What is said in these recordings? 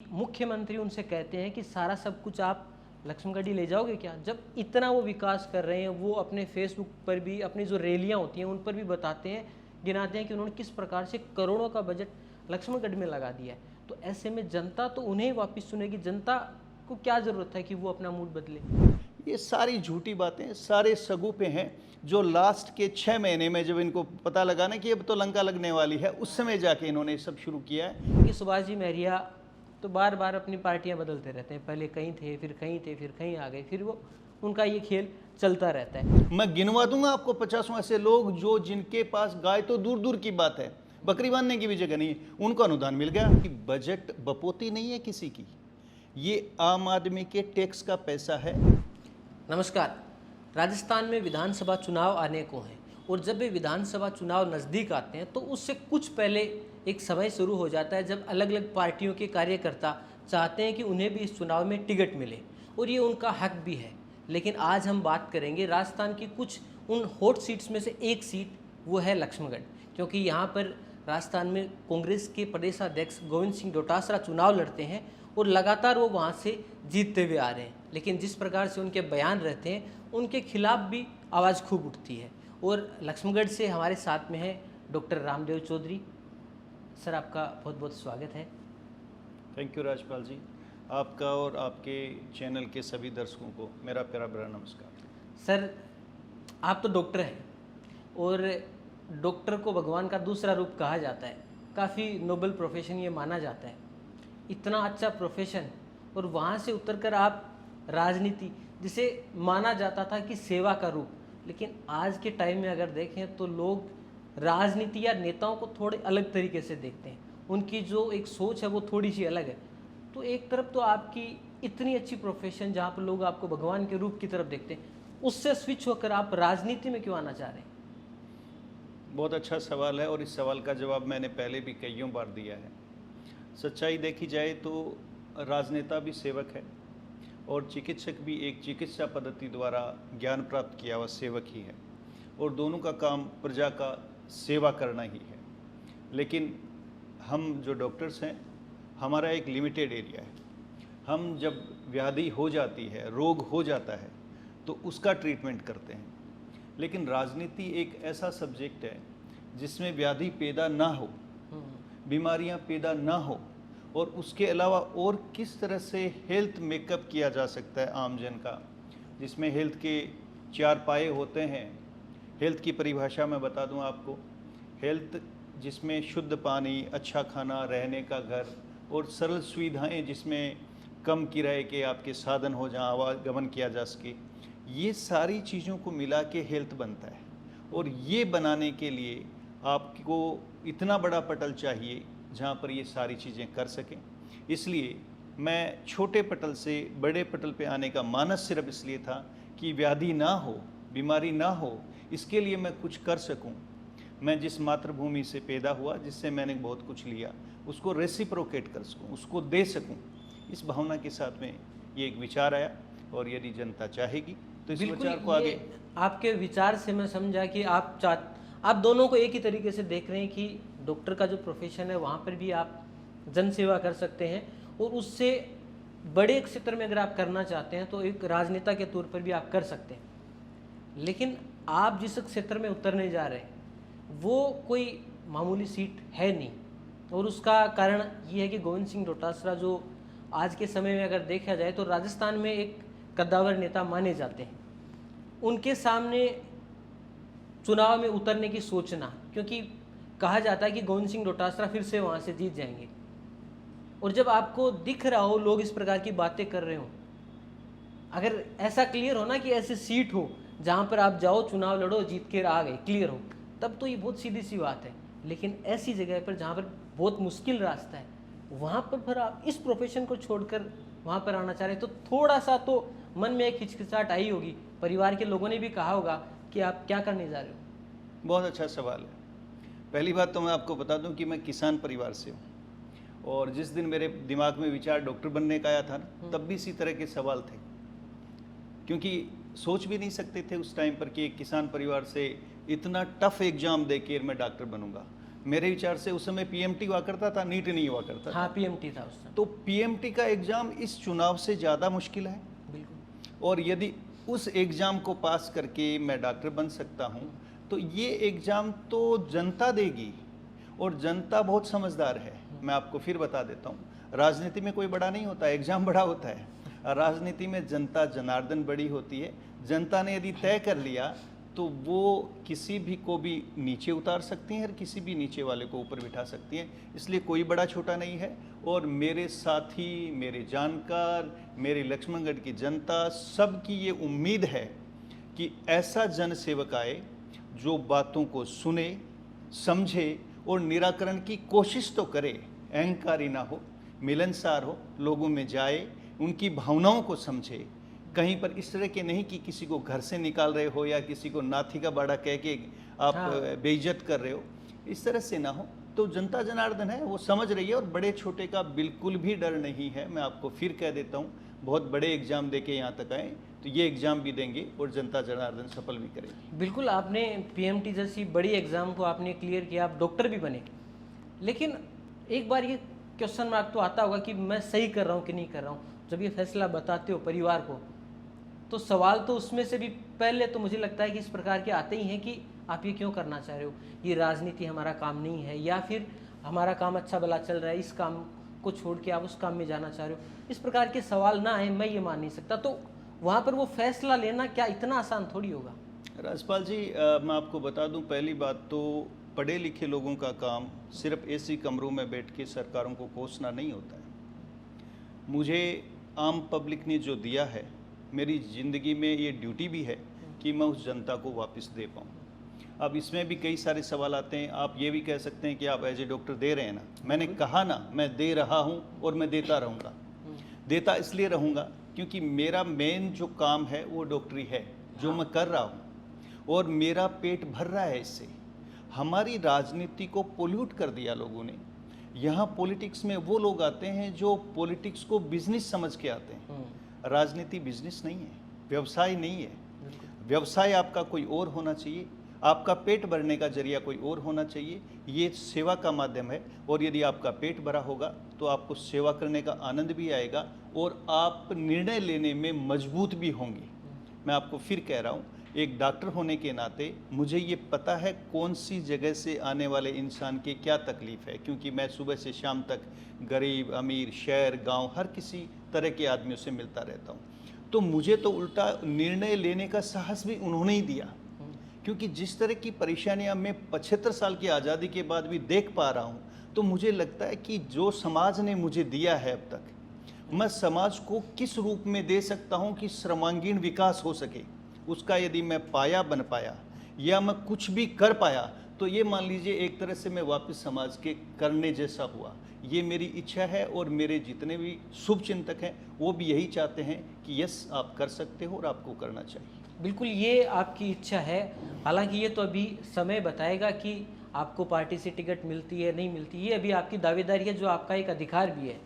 मुख्यमंत्री उनसे कहते हैं कि सारा सब कुछ आप लक्ष्मणगढ़ी ले जाओगे क्या? जब इतना वो विकास कर रहे हैं, वो अपने फेसबुक पर भी अपनी जो रैलियां होती हैं उन पर भी बताते हैं, गिनाते हैं कि उन्होंने किस प्रकार से करोड़ों का बजट लक्ष्मणगढ़ में लगा दिया है। तो ऐसे में जनता तो उन्हें वापस सुनेगी। जनता को क्या ज़रूरत है कि वो अपना मूड बदले? ये सारी झूठी बातें, सारे सगुफे हैं जो लास्ट के 6 महीने में जब इनको पता लगा ना कि अब तो लंका लगने वाली है, उस समय जाके इन्होंने सब शुरू किया है। कि सुभाष जी महरिया तो बार बार अपनी पार्टियां बदलते रहते हैं, पहले कहीं थे, फिर कहीं थे, फिर कहीं आ गए, फिर वो उनका ये खेल चलता रहता है। मैं गिनवा दूंगा आपको 50 ऐसे लोग जो जिनके पास गाय तो दूर दूर की बात है, बकरी बांधने की भी जगह नहीं है, उनको अनुदान मिल गया। कि बजट बपोती नहीं है किसी की, ये आम आदमी के टैक्स का पैसा है। नमस्कार। राजस्थान में विधानसभा चुनाव आने को हैं और जब भी विधानसभा चुनाव नज़दीक आते हैं तो उससे कुछ पहले एक समय शुरू हो जाता है जब अलग अलग पार्टियों के कार्यकर्ता चाहते हैं कि उन्हें भी इस चुनाव में टिकट मिले और ये उनका हक भी है। लेकिन आज हम बात करेंगे राजस्थान की कुछ उन हॉट सीट्स में से एक सीट, वो है लक्ष्मणगढ़, क्योंकि यहाँ पर राजस्थान में कांग्रेस के प्रदेशाध्यक्ष गोविंद सिंह डोटासरा चुनाव लड़ते हैं और लगातार वो वहाँ से जीतते हुए आ रहे हैं। लेकिन जिस प्रकार से उनके बयान रहते हैं उनके खिलाफ भी आवाज़ खूब उठती है। और लक्ष्मणगढ़ से हमारे साथ में है डॉक्टर रामदेव चौधरी। सर, आपका बहुत बहुत स्वागत है। थैंक यू राजपाल जी, आपका और आपके चैनल के सभी दर्शकों को मेरा प्यारा बड़ा नमस्कार। सर, आप तो डॉक्टर हैं और डॉक्टर को भगवान का दूसरा रूप कहा जाता है, काफ़ी नोबल प्रोफेशन ये माना जाता है, इतना अच्छा प्रोफेशन, और वहाँ से उतरकर आप राजनीति, जिसे माना जाता था कि सेवा का रूप, लेकिन आज के टाइम में अगर देखें तो लोग राजनीति या नेताओं को थोड़े अलग तरीके से देखते हैं, उनकी जो एक सोच है वो थोड़ी सी अलग है। तो एक तरफ तो आपकी इतनी अच्छी प्रोफेशन जहाँ पर लोग आपको भगवान के रूप की तरफ देखते हैं, उससे स्विच होकर आप राजनीति में क्यों आना चाह रहे हैं? बहुत अच्छा सवाल है और इस सवाल का जवाब मैंने पहले भी कईयों बार दिया है। सच्चाई देखी जाए तो राजनेता भी सेवक है और चिकित्सक भी एक चिकित्सा पद्धति द्वारा ज्ञान प्राप्त किया हुआ सेवक ही है, और दोनों का काम प्रजा का सेवा करना ही है। लेकिन हम जो डॉक्टर्स हैं, हमारा एक लिमिटेड एरिया है। हम जब व्याधि हो जाती है, रोग हो जाता है, तो उसका ट्रीटमेंट करते हैं। लेकिन राजनीति एक ऐसा सब्जेक्ट है जिसमें व्याधि पैदा ना हो, बीमारियां पैदा ना हो, और उसके अलावा और किस तरह से हेल्थ मेकअप किया जा सकता है आम जन का, जिसमें हेल्थ के 4 पाए होते हैं। हेल्थ की परिभाषा मैं बता दूं आपको, हेल्थ जिसमें शुद्ध पानी, अच्छा खाना, रहने का घर और सरल सुविधाएं जिसमें कम किराए के आपके साधन हो, जहां आवागमन किया जा सके, ये सारी चीज़ों को मिला के हेल्थ बनता है। और ये बनाने के लिए आपको इतना बड़ा पटल चाहिए जहाँ पर ये सारी चीज़ें कर सकें। इसलिए मैं छोटे पटल से बड़े पटल पे आने का मानस सिर्फ इसलिए था कि व्याधि ना हो, बीमारी ना हो, इसके लिए मैं कुछ कर सकूं। मैं जिस मातृभूमि से पैदा हुआ, जिससे मैंने बहुत कुछ लिया, उसको रेसिप्रोकेट कर सकूं, उसको दे सकूं। इस भावना के साथ में ये एक विचार आया, और यदि जनता चाहेगी तो इस विचार को आगे। आपके विचार से मैं समझा कि आप दोनों को एक ही तरीके से देख रहे हैं कि डॉक्टर का जो प्रोफेशन है वहाँ पर भी आप जन सेवा कर सकते हैं, और उससे बड़े क्षेत्र में अगर आप करना चाहते हैं तो एक राजनेता के तौर पर भी आप कर सकते हैं। लेकिन आप जिस क्षेत्र में उतरने जा रहे हैं वो कोई मामूली सीट है नहीं, और उसका कारण ये है कि गोविंद सिंह डोटासरा जो आज के समय में अगर देखा जाए तो राजस्थान में एक कद्दावर नेता माने जाते हैं, उनके सामने चुनाव में उतरने की सोचना, क्योंकि कहा जाता है कि गोविंद सिंह डोटासरा फिर से वहाँ से जीत जाएंगे, और जब आपको दिख रहा हो लोग इस प्रकार की बातें कर रहे हो, अगर ऐसा क्लियर हो ना कि ऐसी सीट हो जहाँ पर आप जाओ, चुनाव लड़ो, जीत के आ गए, क्लियर हो, तब तो ये बहुत सीधी सी बात है। लेकिन ऐसी जगह पर जहाँ पर बहुत मुश्किल रास्ता है, वहाँ पर फिर आप इस प्रोफेशन को छोड़कर वहाँ पर आना चाह रहे हैं, तो थोड़ा सा तो मन में एक हिचकिचाहट आई होगी। परिवार के लोगों ने भी कहा होगा कि आप क्या करने जा रहे हो? बहुत अच्छा सवाल है। पहली बात तो मैं आपको बता दूं कि मैं किसान परिवार से हूं, और जिस दिन मेरे दिमाग में विचार डॉक्टर बनने का आया था ना, तब भी इसी तरह के सवाल थे, क्योंकि सोच भी नहीं सकते थे उस टाइम पर कि एक किसान परिवार से इतना टफ एग्जाम दे के मैं डॉक्टर बनूंगा। मेरे विचार से उस समय पीएमटी हुआ करता था, नीट नहीं हुआ करता था। हाँ, पीएमटी था उस समय। तो पीएमटी का एग्ज़ाम इस चुनाव से ज़्यादा मुश्किल है, बिल्कुल। और यदि उस एग्ज़ाम को पास करके मैं डॉक्टर बन सकता हूँ तो ये एग्ज़ाम तो जनता देगी, और जनता बहुत समझदार है। मैं आपको फिर बता देता हूँ, राजनीति में कोई बड़ा नहीं होता, एग्ज़ाम बड़ा होता है। राजनीति में जनता जनार्दन बड़ी होती है। जनता ने यदि तय कर लिया तो वो किसी भी को भी नीचे उतार सकती हैं और किसी भी नीचे वाले को ऊपर बिठा सकती हैं। इसलिए कोई बड़ा छोटा नहीं है। और मेरे साथी, मेरे जानकार, मेरी लक्ष्मणगढ़ की जनता, सबकी ये उम्मीद है कि ऐसा जनसेवक आए जो बातों को सुने, समझे और निराकरण की कोशिश तो करे, अहंकारी ना हो, मिलनसार हो, लोगों में जाए, उनकी भावनाओं को समझे। कहीं पर इस तरह के नहीं कि किसी को घर से निकाल रहे हो या किसी को नाथी का बाड़ा कह के आप बेइज्जत कर रहे हो, इस तरह से ना हो। तो जनता जनार्दन है, वो समझ रही है, और बड़े छोटे का बिल्कुल भी डर नहीं है। मैं आपको फिर कह देता हूँ, बहुत बड़े एग्जाम दे के यहाँ तक आए तो ये एग्ज़ाम भी देंगे और जनता जनार्दन सफल भी करेगी। बिल्कुल, आपने पीएमटी जैसी बड़ी एग्ज़ाम को आपने क्लियर किया, आप डॉक्टर भी बने। लेकिन एक बार ये क्वेश्चन मार्क तो आता होगा कि मैं सही कर रहा हूँ कि नहीं कर रहा हूँ। जब ये फैसला बताते हो परिवार को, तो सवाल तो उसमें से भी पहले तो मुझे लगता है कि इस प्रकार के आते ही हैं कि आप ये क्यों करना चाह रहे हो, ये राजनीति हमारा काम नहीं है, या फिर हमारा काम अच्छा भला चल रहा है, इस काम को छोड़ के आप उस काम में जाना चाह रहे हो। इस प्रकार के सवाल ना आए, मैं ये मान नहीं सकता। तो वहाँ पर वो फैसला लेना क्या इतना आसान थोड़ी होगा? राजपाल जी, मैं आपको बता दूं, पहली बात तो पढ़े लिखे लोगों का काम सिर्फ एसी कमरों में बैठ के सरकारों को कोसना नहीं होता है। मुझे आम पब्लिक ने जो दिया है, मेरी ज़िंदगी में ये ड्यूटी भी है कि मैं उस जनता को वापस दे पाऊँ। अब इसमें भी कई सारे सवाल आते हैं। आप ये भी कह सकते हैं कि आप एज ए डॉक्टर दे रहे हैं ना। मैंने कहा ना, मैं दे रहा हूँ और मैं देता रहूँगा। देता इसलिए रहूँगा क्योंकि मेरा मेन जो काम है वो डॉक्टरी है, जो मैं कर रहा हूँ, और मेरा पेट भर रहा है इससे। हमारी राजनीति को पोल्यूट कर दिया लोगों ने। यहाँ पॉलिटिक्स में वो लोग आते हैं जो पॉलिटिक्स को बिजनेस समझ के आते हैं। राजनीति बिजनेस नहीं है, व्यवसाय नहीं है। व्यवसाय आपका कोई और होना चाहिए, आपका पेट भरने का जरिया कोई और होना चाहिए। ये सेवा का माध्यम है, और यदि आपका पेट भरा होगा तो आपको सेवा करने का आनंद भी आएगा और आप निर्णय लेने में मजबूत भी होंगे। मैं आपको फिर कह रहा हूँ, एक डॉक्टर होने के नाते मुझे ये पता है कौन सी जगह से आने वाले इंसान की क्या तकलीफ़ है, क्योंकि मैं सुबह से शाम तक गरीब, अमीर, शहर, गांव, हर किसी तरह के आदमियों से मिलता रहता हूँ। तो मुझे तो उल्टा निर्णय लेने का साहस भी उन्होंने ही दिया, क्योंकि जिस तरह की परेशानियाँ मैं 75 साल की आज़ादी के बाद भी देख पा रहा हूँ, तो मुझे लगता है कि जो समाज ने मुझे दिया है अब तक, मैं समाज को किस रूप में दे सकता हूँ कि सर्वांगीण विकास हो सके। उसका यदि मैं पाया बन पाया या मैं कुछ भी कर पाया, तो ये मान लीजिए एक तरह से मैं वापस समाज के करने जैसा हुआ। ये मेरी इच्छा है, और मेरे जितने भी शुभ चिंतक हैं वो भी यही चाहते हैं कि यस, आप कर सकते हो और आपको करना चाहिए। बिल्कुल, ये आपकी इच्छा है। हालांकि ये तो अभी समय बताएगा कि आपको पार्टी से टिकट मिलती है नहीं मिलती, ये अभी आपकी दावेदारी है, जो आपका एक अधिकार भी है।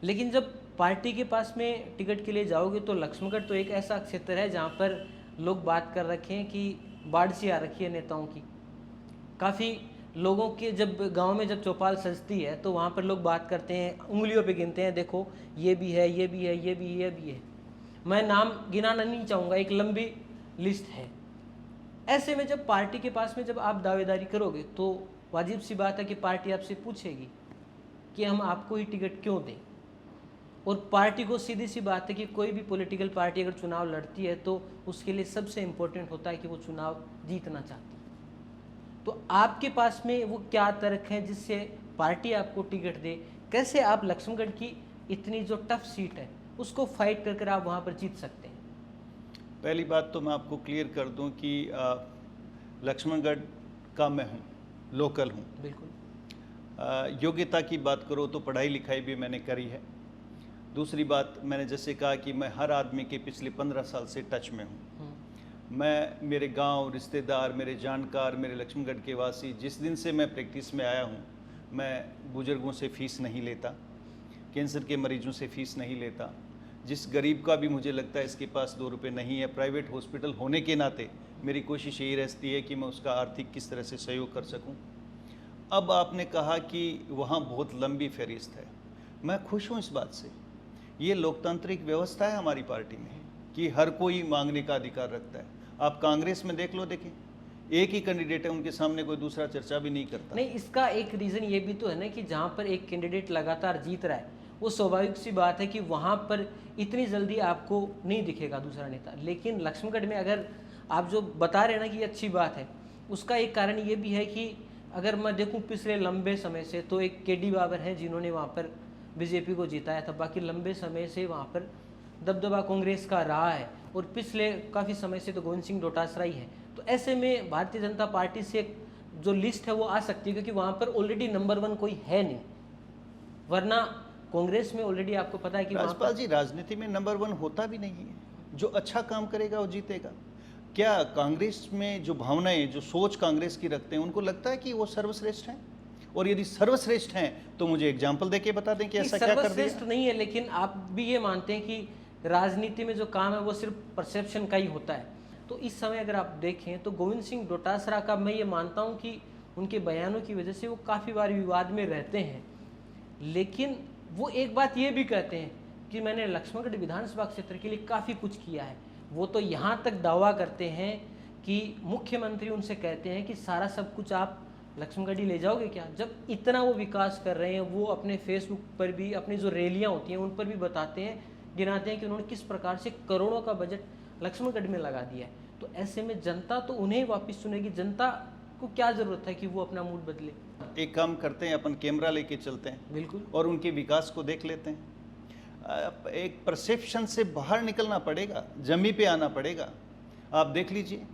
लेकिन जब पार्टी के पास में टिकट के लिए जाओगे तो लक्ष्मणगढ़ तो एक ऐसा क्षेत्र है जहाँ पर लोग बात कर रखे हैं कि बाढ़ सी आ रखी है नेताओं की। काफ़ी लोगों के जब गांव में जब चौपाल सजती है तो वहाँ पर लोग बात करते हैं, उंगलियों पे गिनते हैं, देखो ये भी है, ये भी है, ये भी है, ये भी है। मैं नाम गिनाना नहीं चाहूँगा, एक लंबी लिस्ट है। ऐसे में जब पार्टी के पास में जब आप दावेदारी करोगे तो वाजिब सी बात है कि पार्टी आपसे पूछेगी कि हम आपको ही टिकट क्यों दें। और पार्टी को सीधी सी बात है कि कोई भी पॉलिटिकल पार्टी अगर चुनाव लड़ती है तो उसके लिए सबसे इम्पोर्टेंट होता है कि वो चुनाव जीतना चाहती है। तो आपके पास में वो क्या तर्क है जिससे पार्टी आपको टिकट दे? कैसे आप लक्ष्मणगढ़ की इतनी जो टफ सीट है उसको फाइट कर आप वहाँ पर जीत सकते हैं? पहली बात तो मैं आपको क्लियर कर दूं कि लक्ष्मणगढ़ का मैं हूँ, लोकल हूँ। बिल्कुल। योग्यता की बात करो तो पढ़ाई लिखाई भी मैंने करी है। दूसरी बात, मैंने जैसे कहा कि मैं हर आदमी के पिछले 15 साल से टच में हूँ। मैं, मेरे गांव, रिश्तेदार, मेरे जानकार, मेरे लक्ष्मणगढ़ के वासी, जिस दिन से मैं प्रैक्टिस में आया हूँ, मैं बुजुर्गों से फ़ीस नहीं लेता, कैंसर के मरीजों से फ़ीस नहीं लेता। जिस गरीब का भी मुझे लगता है इसके पास 2 रुपये नहीं है, प्राइवेट हॉस्पिटल होने के नाते मेरी कोशिश यही रहती है कि मैं उसका आर्थिक किस तरह से सहयोग कर सकूं। अब आपने कहा कि वहाँ बहुत लंबी फहरिस्त है, मैं खुश हूँ इस बात से। ये लोकतांत्रिक व्यवस्था है हमारी पार्टी में कि हर कोई मांगने का अधिकार रखता है। आप कांग्रेस में देख लो, देखें एक ही कैंडिडेट है, उनके सामने कोई दूसरा चर्चा भी नहीं करता। नहीं, इसका एक रीज़न ये भी तो है ना कि जहाँ पर एक कैंडिडेट लगातार जीत रहा है, वो स्वाभाविक सी बात है कि वहाँ पर इतनी जल्दी आपको नहीं दिखेगा दूसरा नेता। लेकिन लक्ष्मणगढ़ में अगर आप जो बता रहे हैं ना कि ये अच्छी बात है, उसका एक कारण ये भी है कि अगर मैं देखूं पिछले लंबे समय से तो एक केडी बाबर हैं जिन्होंने वहाँ पर बीजेपी को जिताया था। बाकी लंबे समय से वहाँ पर दबदबा कांग्रेस का रहा है और पिछले काफ़ी समय से तो गोविंद सिंह डोटासरा ही है। तो ऐसे में भारतीय जनता पार्टी से एक जो लिस्ट है वो आ सकती है, क्योंकि वहाँ पर ऑलरेडी नंबर 1 कोई है नहीं। वरना कांग्रेस में ऑलरेडी आपको पता है कि राजपाल जी, राजनीति में नंबर 1 होता भी नहीं है। जो अच्छा काम करेगा वो जीतेगा। क्या कांग्रेस में जो भावनाएं, जो सोच कांग्रेस की रखते हैं, उनको लगता है कि वो सर्वश्रेष्ठ हैं? और यदि सर्वश्रेष्ठ हैं तो मुझे एग्जाम्पल देके बता दें कि ऐसा क्या कर दिया? सर्वश्रेष्ठ नहीं है, लेकिन आप भी ये मानते हैं कि राजनीति में जो काम है वो सिर्फ परसेप्शन का ही होता है। तो इस समय अगर आप देखें तो गोविंद सिंह डोटासरा का मैं ये मानता हूँ कि उनके बयानों की वजह से वो काफ़ी बार विवाद में रहते हैं, लेकिन वो एक बात ये भी कहते हैं कि मैंने लक्ष्मणगढ़ विधानसभा क्षेत्र के लिए काफ़ी कुछ किया है। वो तो यहाँ तक दावा करते हैं कि मुख्यमंत्री उनसे कहते हैं कि सारा सब कुछ आप लक्ष्मणगढ़ ही ले जाओगे क्या। जब इतना वो विकास कर रहे हैं, वो अपने फेसबुक पर भी अपनी जो रैलियाँ होती हैं उन पर भी बताते हैं, गिनाते हैं कि उन्होंने किस प्रकार से करोड़ों का बजट लक्ष्मणगढ़ में लगा दिया है। तो ऐसे में जनता तो उन्हें वापस चुनेगी। जनता को क्या ज़रूरत है कि वो अपना मूड बदले। एक काम करते हैं, अपन कैमरा लेके चलते हैं बिल्कुल, और उनके विकास को देख लेते हैं। एक परसेप्शन से बाहर निकलना पड़ेगा, जमी पे आना पड़ेगा। आप देख लीजिए,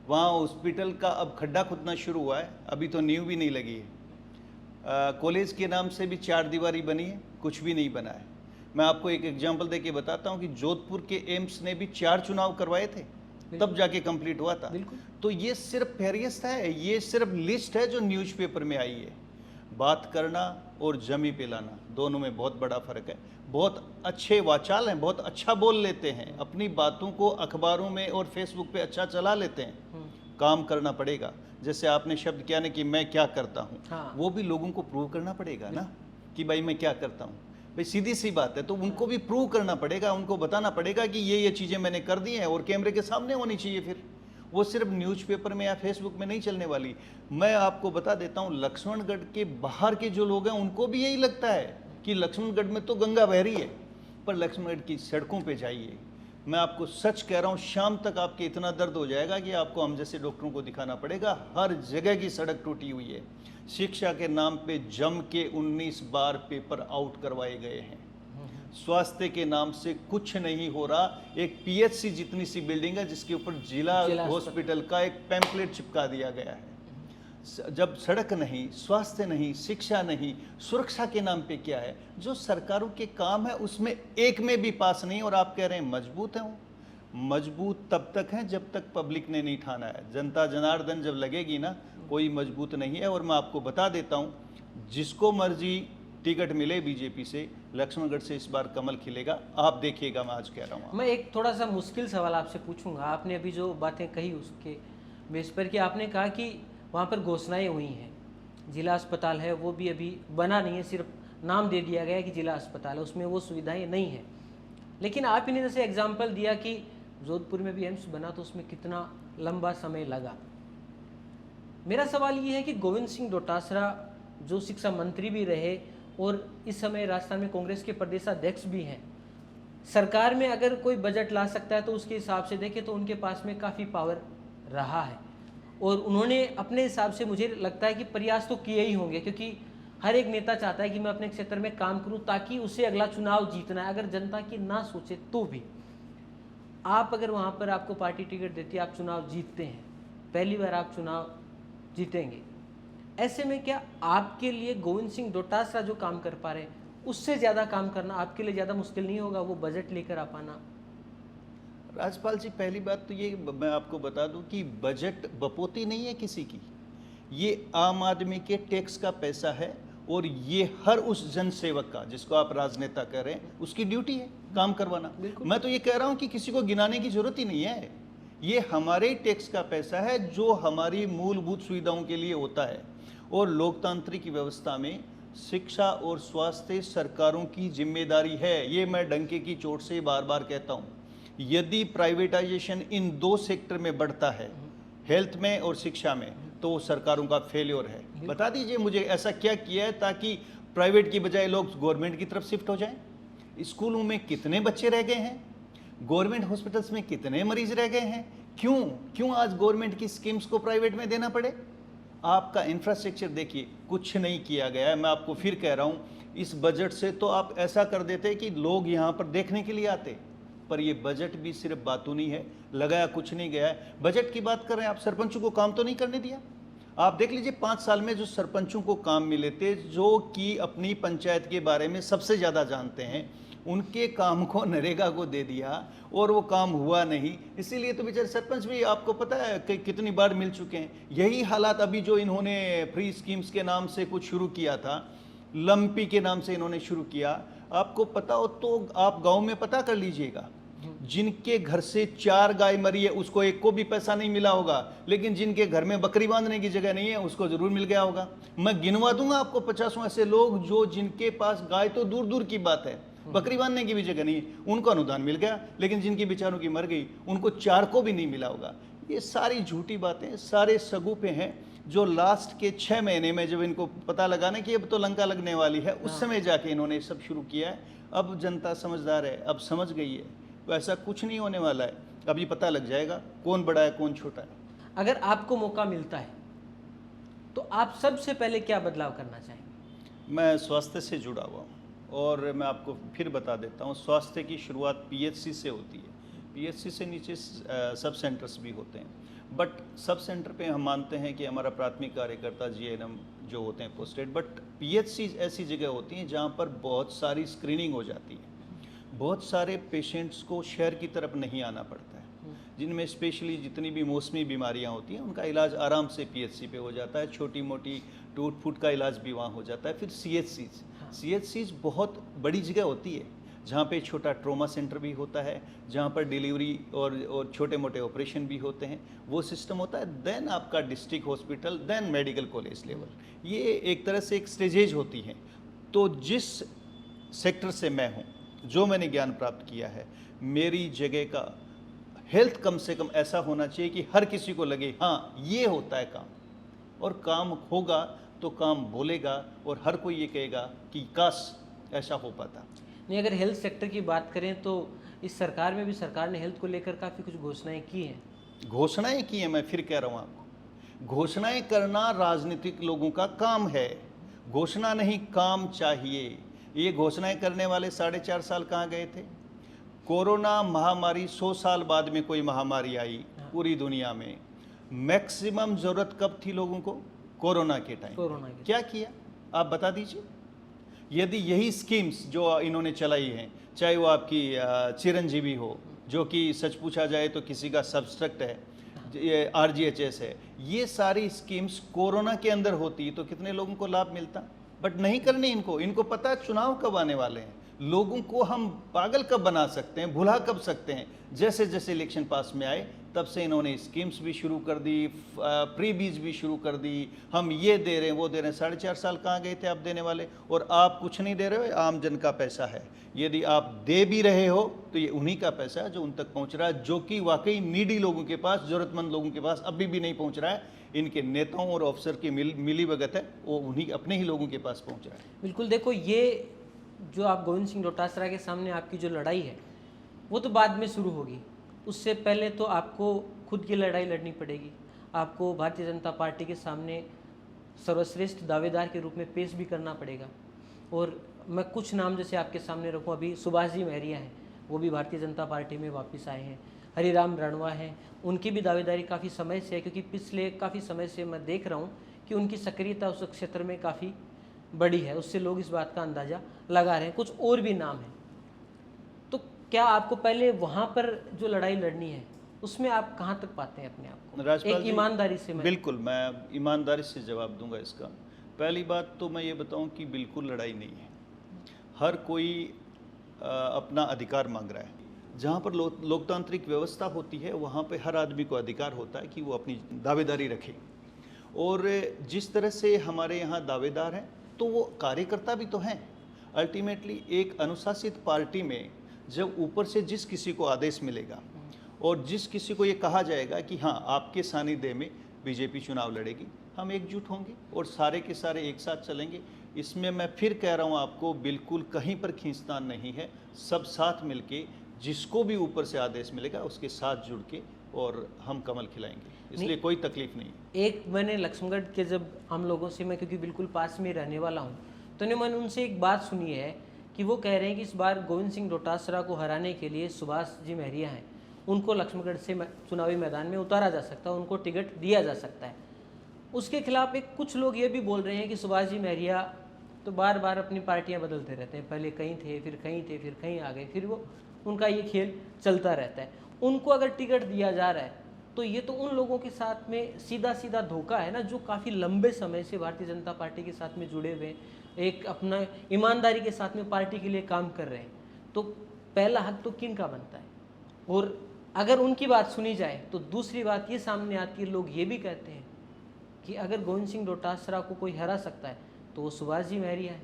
वहाँ हॉस्पिटल का अब खड्डा खुदना शुरू हुआ है, अभी तो नींव भी नहीं लगी है। कॉलेज के नाम से भी 4 दीवारी बनी है, कुछ भी नहीं बना है। मैं आपको एक एग्जांपल देके बताता हूँ कि जोधपुर के एम्स ने भी 4 चुनाव करवाए थे, तब जाके कंप्लीट हुआ था। तो ये सिर्फ फहरिस्त है, ये सिर्फ लिस्ट है जो न्यूज़पेपर में आई है। बात करना और जमी पे लाना, दोनों में बहुत बड़ा फर्क है। बहुत अच्छे वाचाल हैं, बहुत अच्छा बोल लेते हैं, अपनी बातों को अखबारों में और फेसबुक पे अच्छा चला लेते हैं। काम करना पड़ेगा। जैसे आपने शब्द किया ना कि मैं क्या करता हूँ, हाँ। वो भी लोगों को प्रूव करना पड़ेगा ना कि भाई मैं क्या करता हूँ। भाई सीधी सी बात है, तो उनको भी प्रूव करना पड़ेगा, उनको बताना पड़ेगा कि ये चीज़ें मैंने कर दी हैं और कैमरे के सामने होनी चाहिए। फिर वो सिर्फ न्यूज़पेपर में या फेसबुक में नहीं चलने वाली। मैं आपको बता देता हूँ, लक्ष्मणगढ़ के बाहर के जो लोग हैं उनको भी यही लगता है कि लक्ष्मणगढ़ में तो गंगा बह रही है, पर लक्ष्मणगढ़ की सड़कों पे जाइए, मैं आपको सच कह रहा हूँ, शाम तक आपके इतना दर्द हो जाएगा कि आपको हम जैसे डॉक्टरों को दिखाना पड़ेगा। हर जगह की सड़क टूटी हुई है। शिक्षा के नाम पे जम के 19 बार पेपर आउट करवाए गए हैं। स्वास्थ्य के नाम से कुछ नहीं हो रहा। एक पीएचसी जितनी सी बिल्डिंग है जिसके ऊपर जिला हॉस्पिटल का एक पैम्पलेट चिपका दिया गया है। जब सड़क नहीं, स्वास्थ्य नहीं, शिक्षा नहीं, सुरक्षा के नाम पे क्या है? जो सरकारों के काम है उसमें एक में भी पास नहीं। और आप कह रहे हैं मजबूत है। मजबूत तब तक है जब तक पब्लिक ने नहीं ठाना है। जनता जनार्दन जब लगेगी ना, कोई मजबूत नहीं है। और मैं आपको बता देता हूँ, जिसको मर्जी टिकट मिले बीजेपी से, लक्ष्मणगढ़ से इस बार कमल खिलेगा। आप देखिएगा, मैं आज कह रहा हूँ। मैं एक थोड़ा सा मुश्किल सवाल आपसे पूछूंगा। आपने अभी जो बातें कही उसके बेस पर कि आपने कहा कि वहाँ पर घोषणाएं हुई हैं, जिला अस्पताल है वो भी अभी बना नहीं है, सिर्फ नाम दे दिया गया है कि जिला अस्पताल है, उसमें वो सुविधाएं नहीं है। लेकिन आप ने जैसे एग्जाम्पल दिया कि जोधपुर में भी एम्स बना तो उसमें कितना लंबा समय लगा। मेरा सवाल ये है कि गोविंद सिंह डोटासरा जो शिक्षा मंत्री भी रहे और इस समय राजस्थान में कांग्रेस के प्रदेशाध्यक्ष भी हैं, सरकार में अगर कोई बजट ला सकता है तो उसके हिसाब से देखें तो उनके पास में काफ़ी पावर रहा है और उन्होंने अपने हिसाब से मुझे लगता है कि प्रयास तो किए ही होंगे, क्योंकि हर एक नेता चाहता है कि मैं अपने क्षेत्र में काम करूं ताकि उसे अगला चुनाव जीतना है। अगर जनता की ना सोचे तो भी आप अगर वहाँ पर आपको पार्टी टिकट देती है, आप चुनाव जीतते हैं, पहली बार आप चुनाव जीतेंगे, ऐसे में क्या आपके लिए गोविंद सिंह डोटासरा जो काम कर पा रहे हैं उससे ज़्यादा काम करना आपके लिए ज़्यादा मुश्किल नहीं होगा, वो बजट लेकर आ पाना? राजपाल जी, पहली बात तो ये मैं आपको बता दूं कि बजट बपोती नहीं है किसी की। ये आम आदमी के टैक्स का पैसा है और ये हर उस जनसेवक का, जिसको आप राजनेता कह रहे हैं, उसकी ड्यूटी है काम करवाना। मैं तो ये कह रहा हूँ कि किसी को गिनाने की जरूरत ही नहीं है। ये हमारे टैक्स का पैसा है जो हमारी मूलभूत सुविधाओं के लिए होता है। और लोकतांत्रिक व्यवस्था में शिक्षा और स्वास्थ्य सरकारों की जिम्मेदारी है। ये मैं डंके की चोट से बार बार कहता हूँ। यदि प्राइवेटाइजेशन इन दो सेक्टर में बढ़ता है, हेल्थ में और शिक्षा में, तो वो सरकारों का फेलियर है। बता दीजिए मुझे ऐसा क्या किया है ताकि प्राइवेट की बजाय लोग गवर्नमेंट की तरफ शिफ्ट हो जाएं। स्कूलों में कितने बच्चे रह गए हैं, गवर्नमेंट हॉस्पिटल्स में कितने मरीज रह गए हैं, क्यों आज गवर्नमेंट की स्कीम्स को प्राइवेट में देना पड़े। आपका इंफ्रास्ट्रक्चर देखिए, कुछ नहीं किया गया है। मैं आपको फिर कह रहा हूँ, इस बजट से तो आप ऐसा कर देते कि लोग यहाँ पर देखने के लिए आते, पर ये बजट भी सिर्फ बातों नहीं है, लगाया कुछ नहीं गया है। बजट की बात कर रहे हैं आप, सरपंचों को काम तो नहीं करने दिया। आप देख लीजिए 5 साल में जो सरपंचों को काम मिले थे, जो कि अपनी पंचायत के बारे में सबसे ज़्यादा जानते हैं, उनके काम को नरेगा को दे दिया और वो काम हुआ नहीं। इसीलिए तो बेचारे सरपंच भी आपको पता है कि कितनी बार मिल चुके हैं। यही हालात अभी जो इन्होंने फ्री स्कीम्स के नाम से कुछ शुरू किया था, लंपी के नाम से इन्होंने शुरू किया, आपको पता हो तो आप गांव में पता कर लीजिएगा। जिनके घर से 4 गाय मरी है उसको एक को भी पैसा नहीं मिला होगा, लेकिन जिनके घर में बकरी बांधने की जगह नहीं है उसको जरूर मिल गया होगा। मैं गिनवा दूंगा आपको 50 ऐसे लोग जो जिनके पास गाय तो दूर दूर की बात है, बकरी बांधने की भी जगह नहीं, उनको अनुदान मिल गया, लेकिन जिनकी बेचारों की मर गई उनको 4 को भी नहीं मिला होगा। ये सारी झूठी बातें, सारे सगुफे हैं जो लास्ट के 6 महीने में जब इनको पता लगा ना कि अब तो लंका लगने वाली है, उस समय जाके इन्होंने सब शुरू किया है। अब जनता समझदार है, अब समझ गई है, तो ऐसा कुछ नहीं होने वाला है। अभी पता लग जाएगा कौन बड़ा है कौन छोटा है। अगर आपको मौका मिलता है तो आप सबसे पहले क्या बदलाव करना चाहेंगे? मैं स्वास्थ्य से जुड़ा हुआ हूँ और मैं आपको फिर बता देता हूँ, स्वास्थ्य की शुरुआत पीएचसी से होती है। पीएचसी से नीचे सब सेंटर्स भी होते हैं, बट सब सेंटर पे हम मानते हैं कि हमारा प्राथमिक कार्यकर्ता जीएनएम जो होते हैं पोस्टेड, बट पीएचसी ऐसी जगह होती हैं जहाँ पर बहुत सारी स्क्रीनिंग हो जाती है। बहुत सारे पेशेंट्स को शहर की तरफ नहीं आना पड़ता है, जिनमें स्पेशली जितनी भी मौसमी बीमारियां होती हैं उनका इलाज आराम से पीएचसी पे हो जाता है। छोटी मोटी टूट फूट का इलाज भी वहाँ हो जाता है। फिर सीएचसीज बहुत बड़ी जगह होती है जहाँ पे छोटा ट्रॉमा सेंटर भी होता है, जहाँ पर डिलीवरी और छोटे मोटे ऑपरेशन भी होते हैं, वो सिस्टम होता है। देन आपका district hospital, then medical college level, ये एक तरह से एक स्टेजेज होती हैं। तो जिस सेक्टर से मैं हूँ, जो मैंने ज्ञान प्राप्त किया है, मेरी जगह का हेल्थ कम से कम ऐसा होना चाहिए कि हर किसी को लगे हाँ ये होता है काम, और काम होगा तो काम बोलेगा और हर कोई ये कहेगा कि काश ऐसा हो पाता। नहीं, अगर हेल्थ सेक्टर की बात करें तो इस सरकार में भी सरकार ने हेल्थ को लेकर काफ़ी कुछ घोषणाएं की हैं। घोषणाएं की हैं, मैं फिर कह रहा हूँ आपको, घोषणाएं करना राजनीतिक लोगों का काम है, घोषणा नहीं काम चाहिए। ये घोषणाएं करने वाले 4.5 साल कहाँ गए थे? कोरोना महामारी 100 साल बाद में कोई महामारी आई पूरी दुनिया में, मैक्सिमम जरूरत कब थी लोगों को? कोरोना के टाइम। क्या किया आप बता दीजिए। यदि यही स्कीम्स जो इन्होंने चलाई हैं, चाहे वो आपकी चिरंजीवी हो, जो कि सच पूछा जाए तो किसी का सब्सट्रैक्ट है, ये आरजीएचएस है, ये सारी स्कीम्स कोरोना के अंदर होती तो कितने लोगों को लाभ मिलता। बट नहीं करनी इनको पता है चुनाव कब आने वाले हैं, लोगों को हम पागल कब बना सकते हैं, भुला कब सकते हैं। जैसे जैसे इलेक्शन पास में आए तब से इन्होंने स्कीम्स भी शुरू कर दी, प्री बीज भी शुरू कर दी, हम ये दे रहे हैं वो दे रहे हैं। 4.5 साल कहाँ गए थे आप देने वाले? और आप कुछ नहीं दे रहे हो, आम जन का पैसा है। यदि आप दे भी रहे हो तो ये उन्हीं का पैसा है जो उन तक पहुँच रहा है, जो कि वाकई नीडी लोगों के पास, ज़रूरतमंद लोगों के पास अभी भी नहीं पहुँच रहा है। इनके नेताओं और अफसर की मिली भगत है, वो उन्हीं अपने ही लोगों के पास पहुँच रहा है। बिल्कुल, देखो ये जो आप गोविंद सिंह डोटासरा के सामने आपकी जो लड़ाई है वो तो बाद में शुरू होगी, उससे पहले तो आपको खुद की लड़ाई लड़नी पड़ेगी। आपको भारतीय जनता पार्टी के सामने सर्वश्रेष्ठ दावेदार के रूप में पेश भी करना पड़ेगा। और मैं कुछ नाम जैसे आपके सामने रखूं, अभी सुभाष जी महरिया हैं, वो भी भारतीय जनता पार्टी में वापस आए हैं। हरिराम रणवा हैं, उनकी भी दावेदारी काफ़ी समय से है, क्योंकि पिछले काफ़ी समय से मैं देख रहा हूँ कि उनकी सक्रियता उस क्षेत्र में काफ़ी बड़ी है, उससे लोग इस बात का अंदाज़ा लगा रहे हैं। कुछ और भी नाम हैं, तो क्या आपको पहले वहाँ पर जो लड़ाई लड़नी है उसमें आप कहाँ तक पाते हैं अपने आप को? एक ईमानदारी से बिल्कुल, मैं ईमानदारी से जवाब दूंगा इसका। पहली बात तो मैं ये बताऊं कि बिल्कुल लड़ाई नहीं है, हर कोई अपना अधिकार मांग रहा है। जहाँ पर लोकतांत्रिक व्यवस्था होती है वहाँ पे हर आदमी को अधिकार होता है कि वो अपनी दावेदारी रखे, और जिस तरह से हमारे यहाँ दावेदार हैं तो वो कार्यकर्ता भी तो हैं। अल्टीमेटली एक अनुशासित पार्टी में जब ऊपर से जिस किसी को आदेश मिलेगा और जिस किसी को ये कहा जाएगा कि हाँ आपके सानिध्य में बीजेपी चुनाव लड़ेगी, हम एकजुट होंगे और सारे के सारे एक साथ चलेंगे। इसमें मैं फिर कह रहा हूँ आपको, बिल्कुल कहीं पर खींचतान नहीं है। सब साथ मिलके जिसको भी ऊपर से आदेश मिलेगा उसके साथ जुड़ के और हम कमल खिलाएंगे, इसलिए कोई तकलीफ नहीं। एक मैंने लक्ष्मणगढ़ के जब हम लोगों से, मैं क्योंकि बिल्कुल पास में रहने वाला हूँ, तो मैंने उनसे एक बात सुनी है कि वो कह रहे हैं कि इस बार गोविंद सिंह डोटासरा को हराने के लिए सुभाष जी महरिया हैं, उनको लक्ष्मणगढ़ से चुनावी मैदान में उतारा जा सकता है, उनको टिकट दिया जा सकता है। उसके खिलाफ एक कुछ लोग ये भी बोल रहे हैं कि सुभाष जी महरिया तो बार बार अपनी पार्टियां बदलते रहते हैं, पहले कहीं थे, फिर कहीं थे, फिर कहीं आ गए, फिर वो उनका ये खेल चलता रहता है। उनको अगर टिकट दिया जा रहा है तो ये तो उन लोगों के साथ में सीधा सीधा धोखा है ना, जो काफ़ी लंबे समय से भारतीय जनता पार्टी के साथ में जुड़े हुए, एक अपना ईमानदारी के साथ में पार्टी के लिए काम कर रहे हैं। तो पहला हक तो किन का बनता है? और अगर उनकी बात सुनी जाए तो दूसरी बात ये सामने आती है, लोग ये भी कहते हैं कि अगर गोविंद सिंह डोटासरा को कोई हरा सकता है तो वो सुभाष जी महरिया है,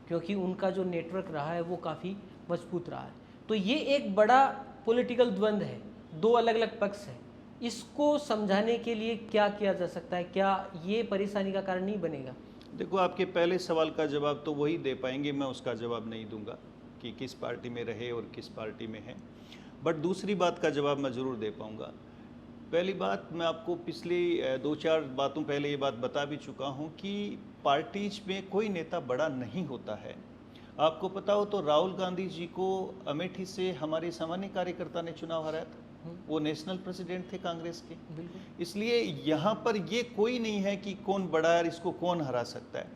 क्योंकि उनका जो नेटवर्क रहा है वो काफ़ी मजबूत रहा है। तो ये एक बड़ा पॉलिटिकल द्वंद्व है, दो अलग अलग पक्ष है। इसको समझाने के लिए क्या किया जा सकता है? क्या ये परेशानी का कारण नहीं बनेगा? देखो, आपके पहले सवाल का जवाब तो वही दे पाएंगे, मैं उसका जवाब नहीं दूंगा कि किस पार्टी में रहे और किस पार्टी में है। बट दूसरी बात का जवाब मैं ज़रूर दे पाऊंगा। पहली बात, मैं आपको पिछली 2-4 बातों पहले ये बात बता भी चुका हूँ कि पार्टीज में कोई नेता बड़ा नहीं होता है। आपको पता हो तो राहुल गांधी जी को अमेठी से हमारे सामान्य कार्यकर्ता ने चुनाव हराया था, वो नेशनल प्रेसिडेंट थे कांग्रेस के। इसलिए यहाँ पर ये कोई नहीं है कि कौन बड़ा है, इसको कौन हरा सकता है।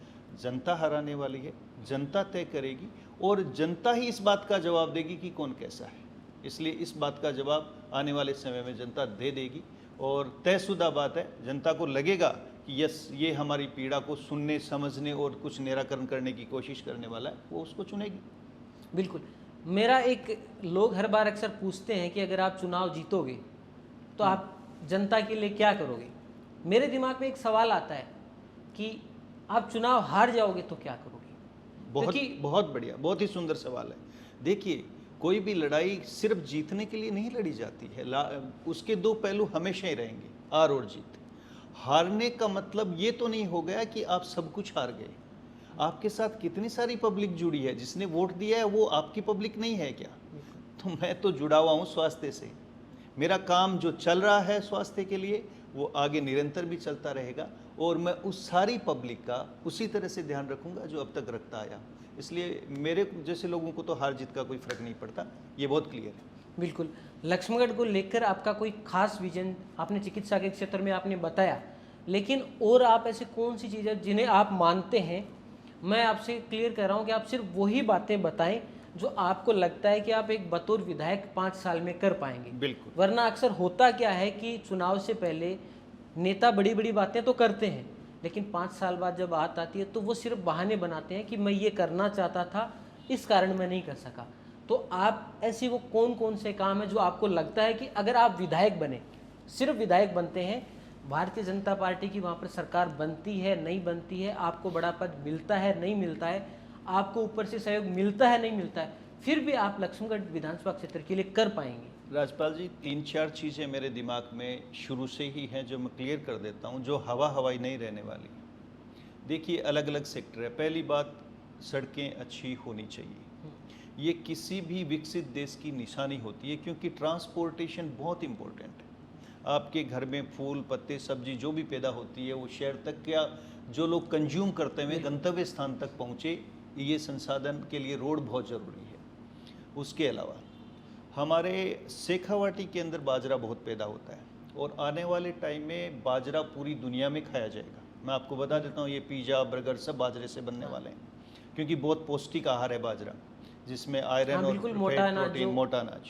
जनता हराने वाली है, जनता तय करेगी और जनता ही इस बात का जवाब देगी कि कौन कैसा है। इसलिए इस बात का जवाब आने वाले समय में जनता दे देगी और तयशुदा बात है, जनता को लगेगा कि यस ये हमारी पीड़ा को सुनने, समझने और कुछ निराकरण करने की कोशिश करने वाला है, वो उसको चुनेगी। बिल्कुल। मेरा एक, लोग हर बार अक्सर पूछते हैं कि अगर आप चुनाव जीतोगे तो आप जनता के लिए क्या करोगे? मेरे दिमाग में एक सवाल आता है कि आप चुनाव हार जाओगे तो क्या करोगे? बहुत बढ़िया, बहुत ही सुंदर सवाल है। देखिए, कोई भी लड़ाई सिर्फ जीतने के लिए नहीं लड़ी जाती है, उसके दो पहलू हमेशा ही रहेंगे, हार और जीत। हारने का मतलब ये तो नहीं हो गया कि आप सब कुछ हार गए। आपके साथ कितनी सारी पब्लिक जुड़ी है, जिसने वोट दिया है वो आपकी पब्लिक नहीं है क्या? तो मैं तो जुड़ा हुआ हूँ स्वास्थ्य से, मेरा काम जो चल रहा है स्वास्थ्य के लिए वो आगे निरंतर भी चलता रहेगा और मैं उस सारी पब्लिक का उसी तरह से ध्यान रखूँगा जो अब तक रखता आया। इसलिए मेरे जैसे लोगों को तो हार जीत का कोई फर्क नहीं पड़ता, ये बहुत क्लियर है। बिल्कुल। लक्ष्मणगढ़ को लेकर आपका कोई खास विजन, आपने चिकित्सा के क्षेत्र में आपने बताया, लेकिन और आप ऐसे कौन सी चीज़ें जिन्हें आप मानते हैं? मैं आपसे क्लियर कर रहा हूँ कि आप सिर्फ वही बातें बताएं जो आपको लगता है कि आप एक बतौर विधायक 5 साल में कर पाएंगे। बिल्कुल। वरना अक्सर होता क्या है कि चुनाव से पहले नेता बड़ी बड़ी बातें तो करते हैं, लेकिन 5 साल बाद जब बात आती है तो वो सिर्फ बहाने बनाते हैं कि मैं ये करना चाहता था, इस कारण मैं नहीं कर सका। तो आप ऐसी वो कौन कौन से काम है जो आपको लगता है कि अगर आप विधायक बने, सिर्फ विधायक बनते हैं, भारतीय जनता पार्टी की वहाँ पर सरकार बनती है नहीं बनती है, आपको बड़ा पद मिलता है नहीं मिलता है, आपको ऊपर से सहयोग मिलता है नहीं मिलता है, फिर भी आप लक्ष्मणगढ़ विधानसभा क्षेत्र के लिए कर पाएंगे? राजपाल जी, 3-4 चीज़ें मेरे दिमाग में शुरू से ही हैं जो मैं क्लियर कर देता हूं, जो हवाई नहीं रहने वाली। देखिए, अलग अलग सेक्टर है। पहली बात, सड़कें अच्छी होनी चाहिए। ये किसी भी विकसित देश की निशानी होती है, क्योंकि ट्रांसपोर्टेशन बहुत इम्पोर्टेंट है। आपके घर में फूल, पत्ते, सब्जी जो भी पैदा होती है वो शहर तक या जो लोग कंज्यूम करते हुए गंतव्य स्थान तक पहुँचे, ये संसाधन के लिए रोड बहुत ज़रूरी है। उसके अलावा हमारे शेखावाटी के अंदर बाजरा बहुत पैदा होता है और आने वाले टाइम में बाजरा पूरी दुनिया में खाया जाएगा। मैं आपको बता देता हूँ, ये पिज़्ज़ा, बर्गर सब बाजरे से बनने वाले हैं, क्योंकि बहुत पौष्टिक आहार है बाजरा, जिसमें आयरन और प्रोटीन, मोटा अनाज।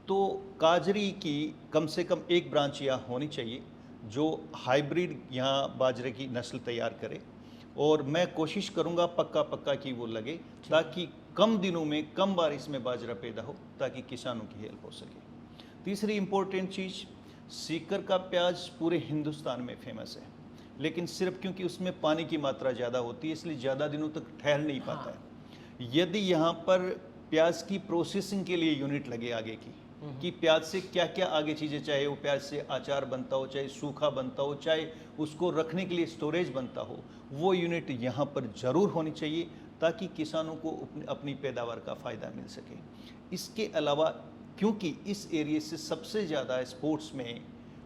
तो काजरी की कम से कम एक ब्रांच यहाँ होनी चाहिए जो हाइब्रिड यहाँ बाजरे की नस्ल तैयार करे, और मैं कोशिश करूँगा पक्का कि वो लगे, ताकि कम दिनों में कम बारिश में बाजरा पैदा हो, ताकि किसानों की हेल्प हो सके। तीसरी इम्पोर्टेंट चीज़, सीकर का प्याज पूरे हिंदुस्तान में फेमस है। लेकिन सिर्फ क्योंकि उसमें पानी की मात्रा ज़्यादा होती है इसलिए ज़्यादा दिनों तक ठहर नहीं पाता है। यदि यहाँ पर प्याज की प्रोसेसिंग के लिए यूनिट लगे आगे की, कि प्याज से क्या क्या आगे चीज़ें, चाहे वो प्याज से अचार बनता हो, चाहे सूखा बनता हो, चाहे उसको रखने के लिए स्टोरेज बनता हो, वो यूनिट यहाँ पर ज़रूर होनी चाहिए ताकि किसानों को अपनी पैदावार का फ़ायदा मिल सके। इसके अलावा क्योंकि इस एरिए से सबसे ज़्यादा स्पोर्ट्स में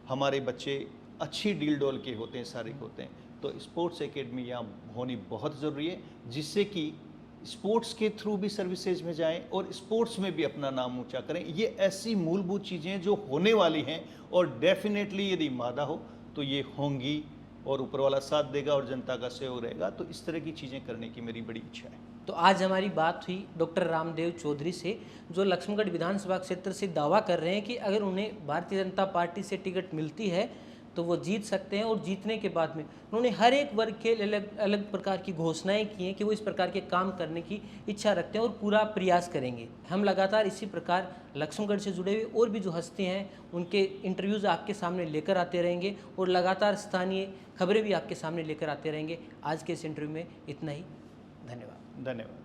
हमारे बच्चे अच्छी डील डोल के होते हैं, सारे होते हैं, तो स्पोर्ट्स एकेडमी यहाँ होनी बहुत ज़रूरी है, जिससे कि स्पोर्ट्स के थ्रू भी सर्विसेज में जाएं और स्पोर्ट्स में भी अपना नाम ऊंचा करें। ये ऐसी मूलभूत चीज़ें जो होने वाली हैं और डेफिनेटली यदि मादा हो तो ये होंगी और ऊपर वाला साथ देगा और जनता का सहयोग रहेगा। तो इस तरह की चीज़ें करने की मेरी बड़ी इच्छा है। तो आज हमारी बात हुई डॉक्टर रामदेव चौधरी से, जो लक्ष्मणगढ़ विधानसभा क्षेत्र से दावा कर रहे हैं कि अगर उन्हें भारतीय जनता पार्टी से टिकट मिलती है तो वो जीत सकते हैं। और जीतने के बाद में उन्होंने हर एक वर्ग के अलग अलग प्रकार की घोषणाएं की हैं कि वो इस प्रकार के काम करने की इच्छा रखते हैं और पूरा प्रयास करेंगे। हम लगातार इसी प्रकार लक्ष्मणगढ़ से जुड़े हुए और भी जो हस्ती हैं उनके इंटरव्यूज़ आपके सामने लेकर आते रहेंगे और लगातार स्थानीय खबरें भी आपके सामने लेकर आते रहेंगे। आज के इस इंटरव्यू में इतना ही। धन्यवाद। धन्यवाद।